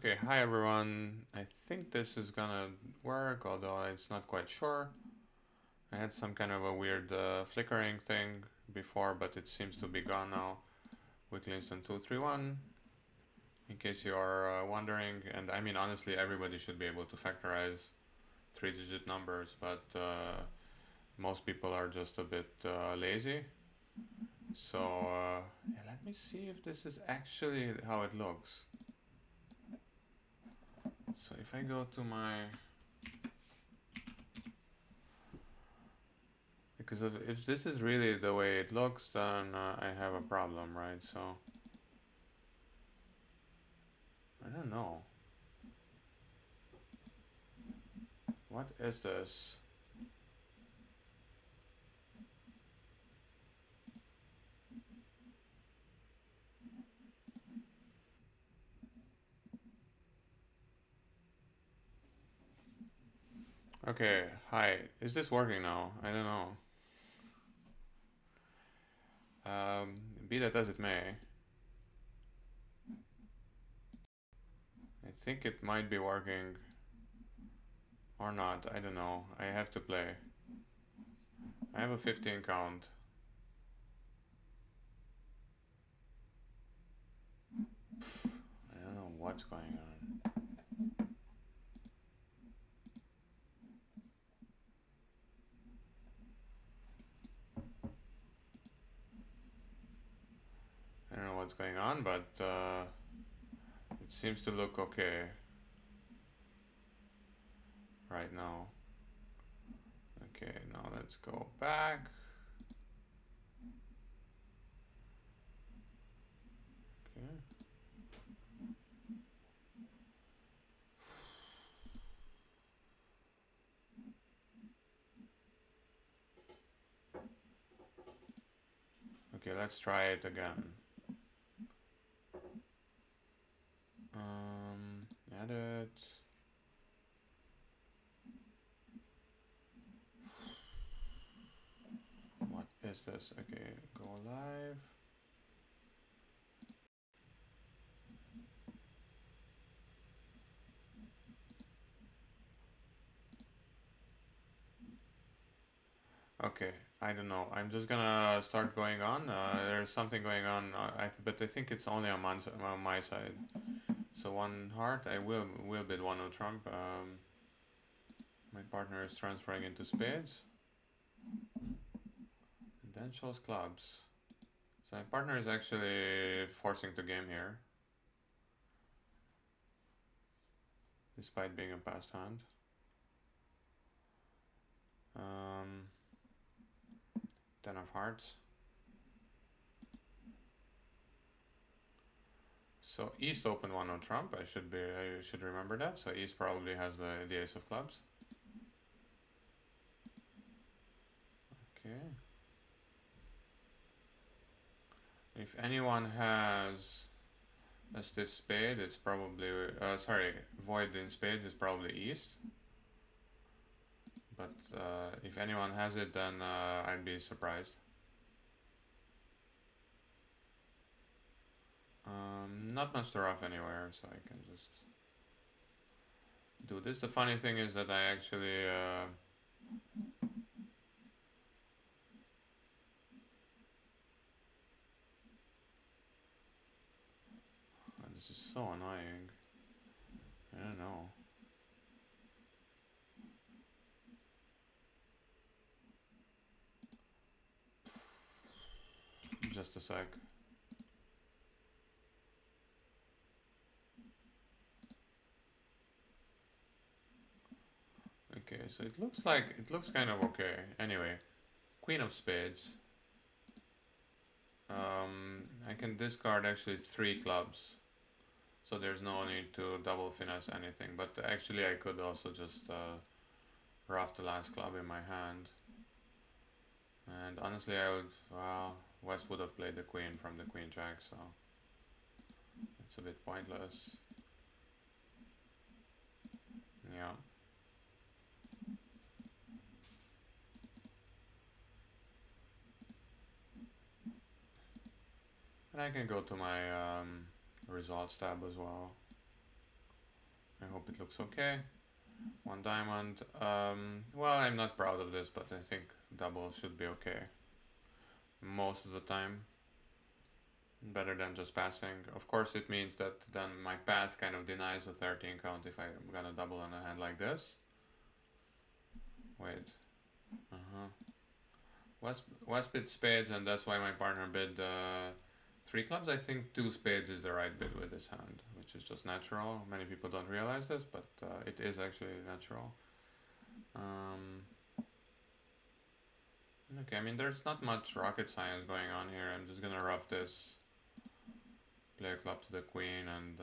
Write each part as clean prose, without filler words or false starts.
Okay, hi everyone. I think this is gonna work, although it's not quite sure. I had some kind of a weird flickering thing before, but it seems to be gone now. Weekly Instant 231, in case you are wondering. And I mean, honestly, everybody should be able to factorize three-digit numbers, but most people are just a bit lazy. So yeah, let me see if this is actually how it looks. So if I go to my Because if this is really the way it looks, then I have a problem, right? So, I don't know. What is this? Okay, hi. Is this working now? I don't know. Be that as it may, I think it might be working or not. I don't know. I have to play. I have a 15 count. I don't know what's going on. I don't know what's going on, but it seems to look okay right now. Okay, now let's go back. Okay. Okay, let's try it again. Edit. What is this? Okay, go live. Okay, I don't know. I'm just gonna start going on. There's something going on, but I think it's only on my side. So one heart, I will bid one on Trump. My partner is transferring into spades, and then shows clubs. So my partner is actually forcing to game here, despite being a passed hand. Um, 10 of hearts. So East opened one on Trump. I should remember that. So East probably has the ace of clubs. Okay. If anyone has a stiff spade, it's probably sorry, void in spades is probably East. But if anyone has it, then I'd be surprised. Not much to rough anywhere, so I can just do this. The funny thing is that I actually this is so annoying. I don't know. Just a sec. Okay, so it looks kind of okay. Anyway, Queen of Spades. I can discard actually 3 clubs, so there's no need to double finesse anything. But actually, I could also just rough the last club in my hand. And honestly, I would. Well, West would have played the queen from the queen jack, so it's a bit pointless. Yeah. And I can go to my results tab as well. I hope it looks okay. One diamond. Well, I'm not proud of this, but I think double should be okay most of the time. Better than just passing. Of course, it means that then my pass kind of denies a 13 count if I'm gonna double on a hand like this. Wait. West bid spades, and that's why my partner bid 3 clubs. I think 2 spades is the right bid with this hand, which is just natural. Many people don't realize this, but it is actually natural. Okay, I mean, there's not much rocket science going on here. I'm just gonna rough this, play a club to the queen, and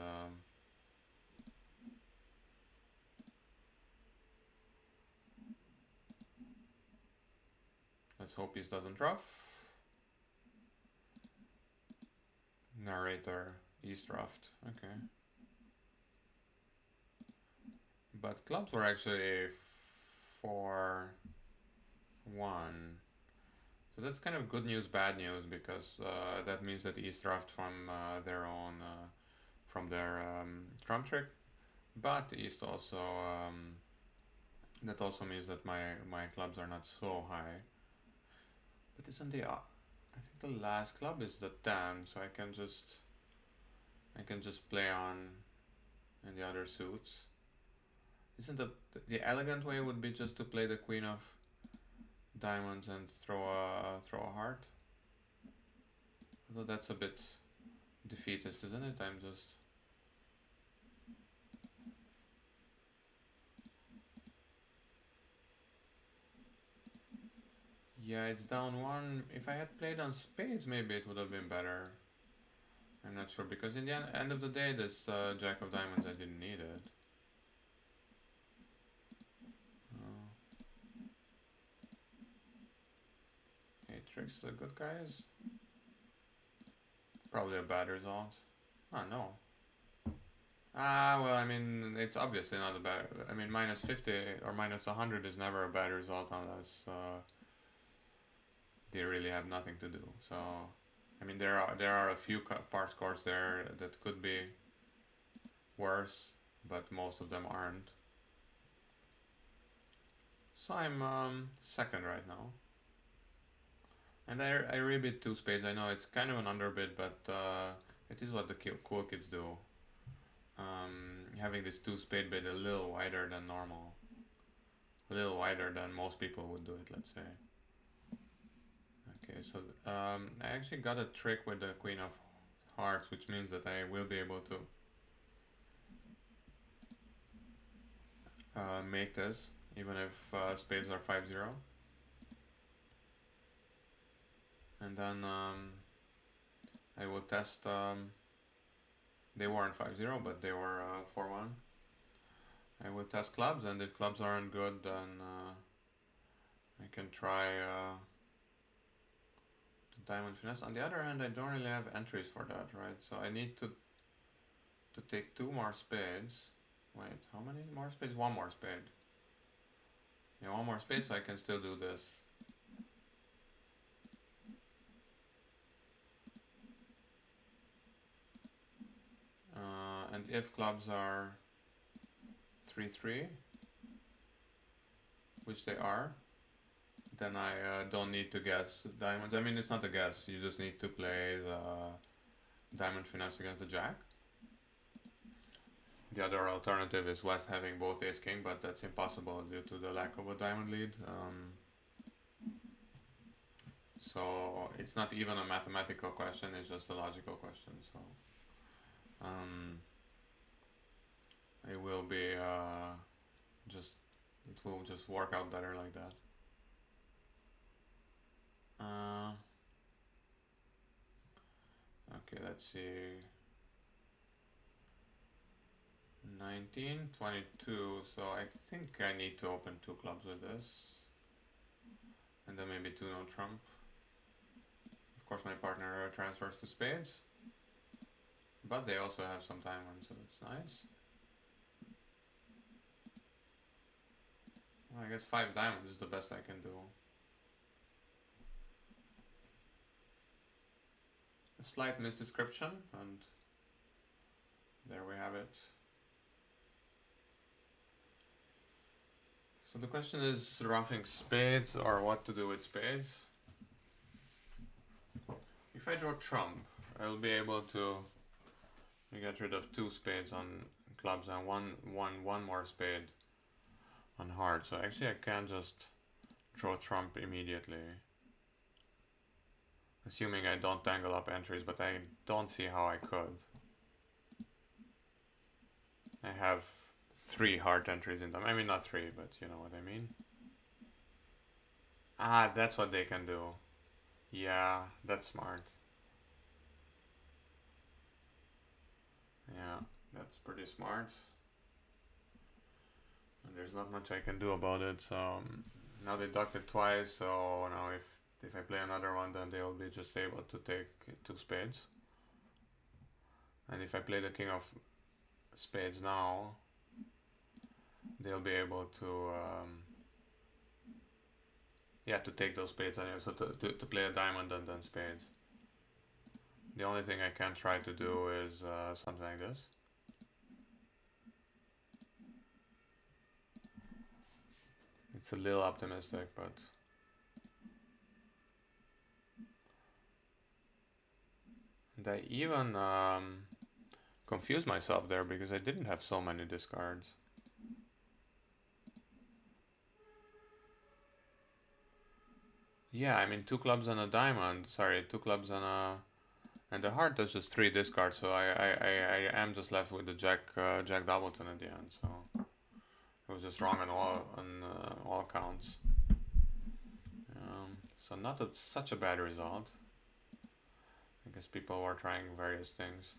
let's hope he doesn't rough. Narrator, East roughed. Okay. But clubs were actually 4-1. So that's kind of good news, bad news, because that means that East roughed from their own, from their trump trick. But East also, that also means that my clubs are not so high. But isn't the, I think the last club is the 10, so I can just play on in the other suits. Isn't the elegant way would be just to play the queen of diamonds and throw a heart? Although that's a bit defeatist, isn't it? I'm just... Yeah, it's down 1. If I had played on spades, maybe it would have been better. I'm not sure, because in the end of the day, this jack of diamonds, I didn't need it. Hey, tricks to the good guys. Probably a bad result. Ah, no. Well, I mean, it's obviously not a bad... I mean, minus 50 or minus 100 is never a bad result unless they really have nothing to do. So, I mean, there are a few par scores there that could be worse, but most of them aren't. So I'm second right now. And I rebid 2 spades. I know it's kind of an underbid, but it is what the cool kids do. Having this 2 spade bid a little wider than normal. A little wider than most people would do it, let's say. Okay, so I actually got a trick with the queen of hearts, which means that I will be able to make this, even if spades are 5-0. And then I will test, they weren't 5-0, but they were 4-1. I will test clubs, and if clubs aren't good, then I can try the diamond finesse. On the other hand, I don't really have entries for that, right? So I need to take 2 more spades. Wait, how many more spades? 1 more spade. Yeah, 1 more spade, so I can still do this. And if clubs are 3-3, which they are, then I don't need to guess diamonds. I mean, it's not a guess, you just need to play the diamond finesse against the jack. The other alternative is West having both ace king, but that's impossible due to the lack of a diamond lead. So it's not even a mathematical question, it's just a logical question. So it will be it will just work out better like that. Okay, let's see. 19, 22, so I think I need to open 2 clubs with this. And then maybe 2 no trump. Of course my partner transfers to spades. But they also have some diamonds, so it's nice. Well, I guess 5 diamonds is the best I can do. A slight misdescription, and there we have it. So the question is roughing spades or what to do with spades. If I draw trump, I'll be able to get rid of 2 spades on clubs and one more spade on hearts. So actually I can just draw trump immediately. Assuming I don't tangle up entries, but I don't see how I could. I have 3 heart entries in them. I mean, not 3, but you know what I mean. Ah, that's what they can do. Yeah, that's smart. Yeah, that's pretty smart. And there's not much I can do about it. So now they ducked it twice. So now if I play another one, then they'll be just able to take 2 spades. And if I play the king of spades now, they'll be able to yeah, to take those spades anyway. So to play a diamond and then spades. The only thing I can try to do is something like this. It's a little optimistic, but and I even confused myself there because I didn't have so many discards. Yeah, I mean 2 clubs and a diamond. Sorry, 2 clubs and a heart. That's just 3 discards. So I am just left with the jack doubleton at the end. So it was just wrong on all counts. So not such a bad result. I guess people were trying various things.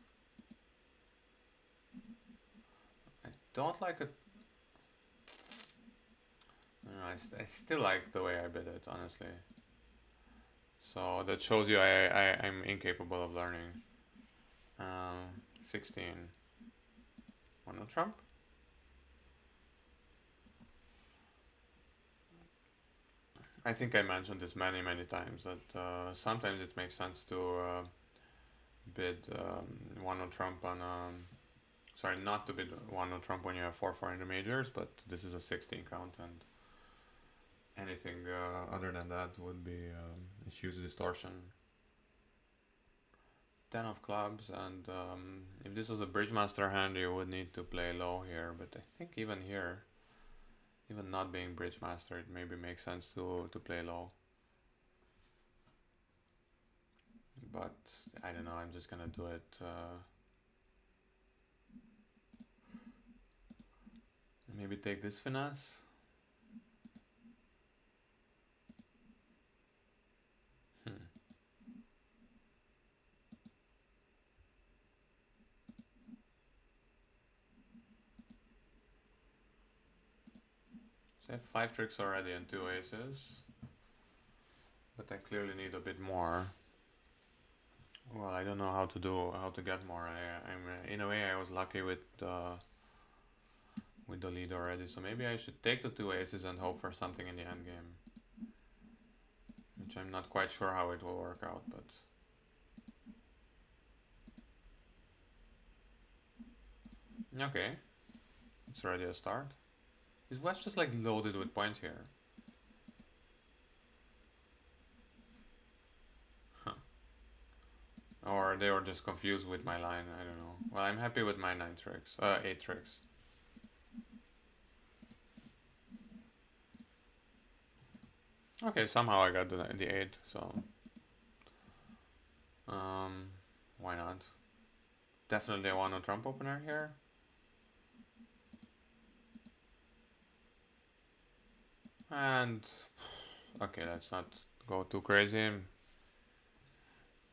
I don't like it. I still like the way I bid it, honestly. So that shows you I'm incapable of learning. 16. Wanna trump? I think I mentioned this many times that sometimes it makes sense to bid 1-0 trump on sorry, not to bid 1-0 trump when you have 4-4 in the majors, but this is a 16 count and anything other than that would be a huge distortion. 10 of clubs, and if this was a bridge master hand you would need to play low here, but I think even here, even not being bridge master, it maybe makes sense to play low. But I don't know, I'm just gonna do it. Maybe take this finesse. So I have 5 tricks already and 2 aces. But I clearly need a bit more. Well, I don't know how to get more. I'm in a way I was lucky with the lead already, so maybe I should take the 2 aces and hope for something in the end game, which I'm not quite sure how it will work out, but okay, it's already a start. Is West just like loaded with points here? Huh. Or they were just confused with my line, I don't know. Well, I'm happy with my 9 tricks, 8 tricks. Okay, somehow I got the 8, so why not? Definitely I want a trump opener here. And okay, let's not go too crazy.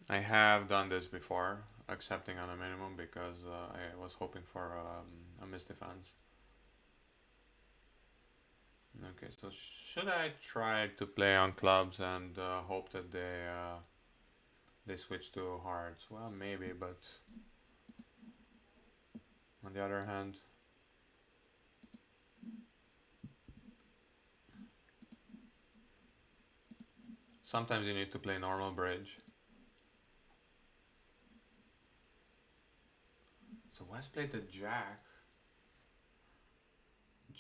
I have done this before, accepting on a minimum because I was hoping for a misdefense. Okay, so should I try to play on clubs and hope that they switch to hearts? Well, maybe, but on the other hand, sometimes you need to play normal bridge. So West played the jack.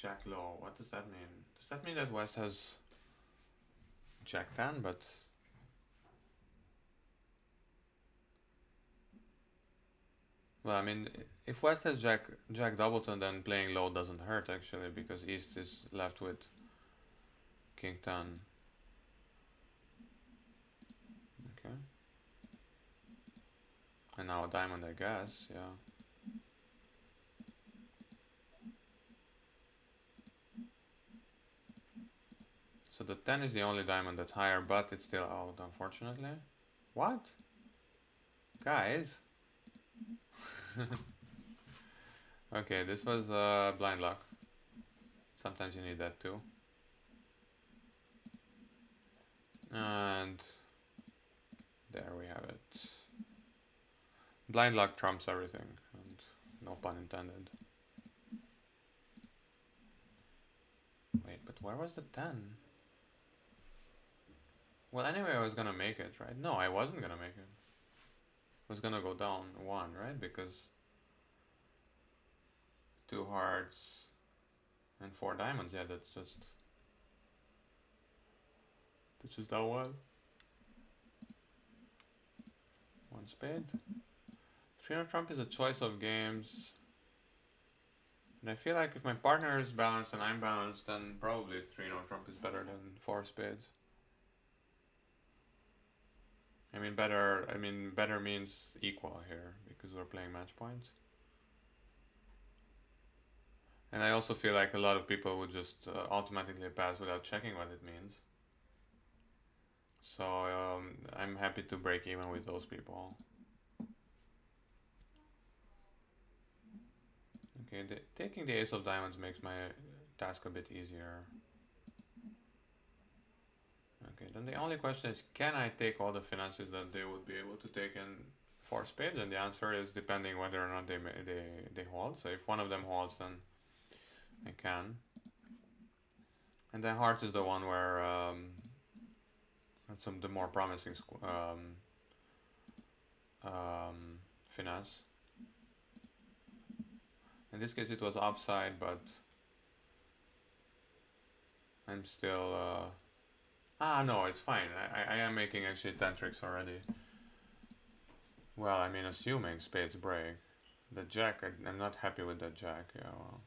Jack low. What does that mean? Does that mean that West has Jack 10, but... Well, I mean, if West has Jack Doubleton, then playing low doesn't hurt, actually, because East is left with King 10. Okay. And now a diamond, I guess, yeah. So the 10 is the only diamond that's higher, but it's still out, unfortunately. What? Guys? Okay, this was blind luck. Sometimes you need that too. And there we have it. Blind luck trumps everything, and no pun intended. Wait, but where was the 10? Well, anyway, I was gonna make it, right? No, I wasn't gonna make it. I was gonna go down 1, right? Because 2 hearts and 4 diamonds, yeah, that's just that 1. 1 spade. 3 trump is a choice of games. And I feel like if my partner is balanced and I'm balanced, then probably 3 trump is better than 4 spades. I mean better means equal here, because we're playing match points. And I also feel like a lot of people would just automatically pass without checking what it means. So I'm happy to break even with those people. Okay, taking the ace of diamonds makes my task a bit easier. Okay, then the only question is, can I take all the finances that they would be able to take in 4 spades? And the answer is depending whether or not they hold. So if one of them holds, then I can. And then hearts is the one where that's the more promising finesse. In this case it was offside, but I'm still no, it's fine. I am making actually 10 tricks already. Well, I mean, assuming spades break. The jack, I'm not happy with that jack, yeah, well.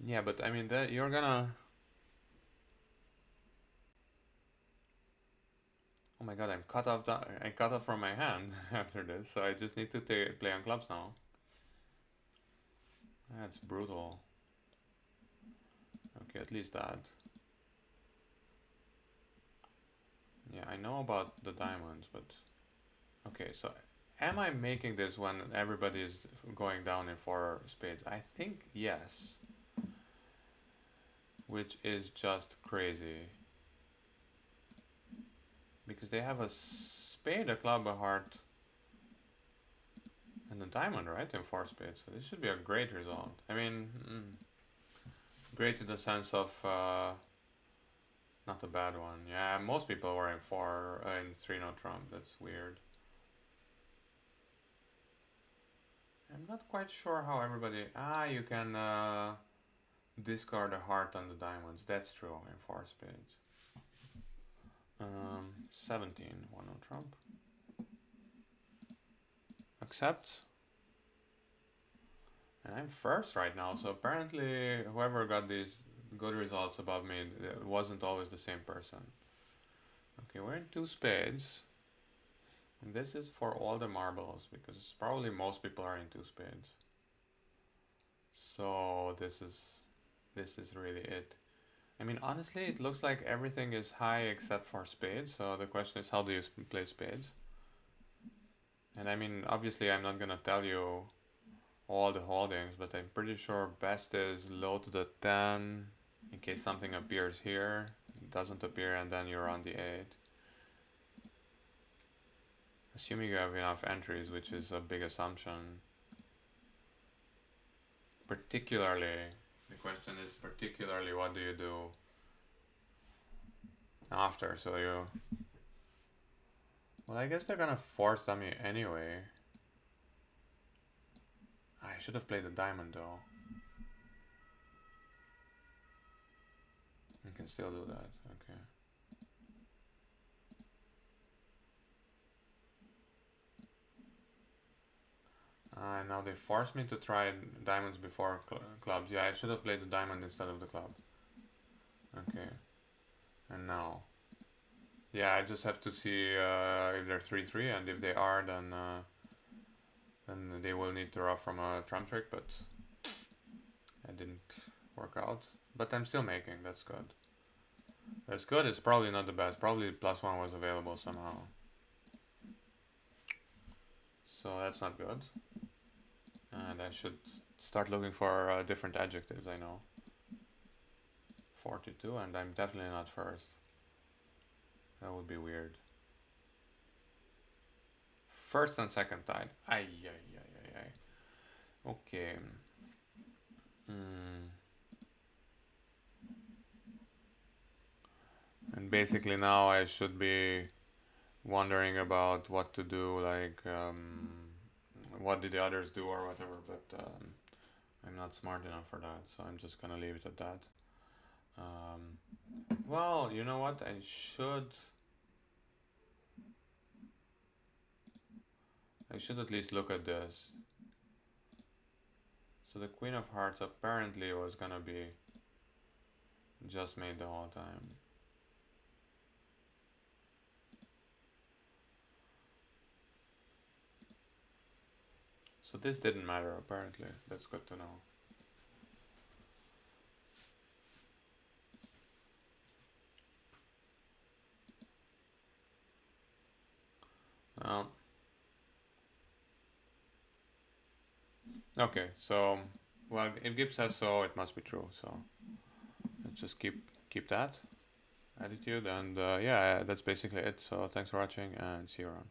Yeah, but I mean, that you're gonna... Oh my god, I'm cut off from my hand after this, so I just need to play on clubs now. That's brutal. Okay, at least that. Yeah, I know about the diamonds, but... Okay, so am I making this when everybody is going down in 4 spades? I think yes. Which is just crazy. Because they have a spade, a club, a heart, and a diamond, right? In 4 spades. So this should be a great result. I mean, great in the sense of not a bad one. Yeah, most people were in 3 trump. That's weird. I'm not quite sure how everybody... you can discard a heart on the diamonds. That's true in 4 spades. 17, 1 trump. Accept. And I'm first right now, so apparently whoever got these good results above me, it wasn't always the same person. Okay, we're in 2 spades. And this is for all the marbles, because probably most people are in 2 spades. So this is really it. I mean, honestly, it looks like everything is high except for spades. So the question is, how do you play spades? And I mean, obviously, I'm not gonna tell you all the holdings, but I'm pretty sure best is low to the 10 in case something appears here. It doesn't appear, and then you're on the 8. Assuming you have enough entries, which is a big assumption. Particularly, the question is particularly what do you do after? So you... Well, I guess they're gonna force dummy anyway. I I should have played the diamond though. You can still do that. Okay. Now they forced me to try diamonds before clubs. Yeah, I should have played the diamond instead of the club. Okay. And now. Yeah, I just have to see if they're 3-3, and if they are, then they will need to draw from a trump trick, but it didn't work out. But I'm still making, that's good. That's good, it's probably not the best. Probably +1 was available somehow. So that's not good. And I should start looking for different adjectives, I know. 42, and I'm definitely not first. That would be weird. First and second tied. Ay. Okay. And basically now I should be wondering about what to do, like what did the others do or whatever, but I'm not smart enough for that, so I'm just gonna leave it at that. Well, you know what? I should at least look at this. So the Queen of Hearts apparently was gonna be just made the whole time. So this didn't matter apparently. That's good to know. Well, okay, so well, if Gibbs says so, it must be true. So let's just keep that attitude, and yeah, that's basically it. So thanks for watching, and see you around.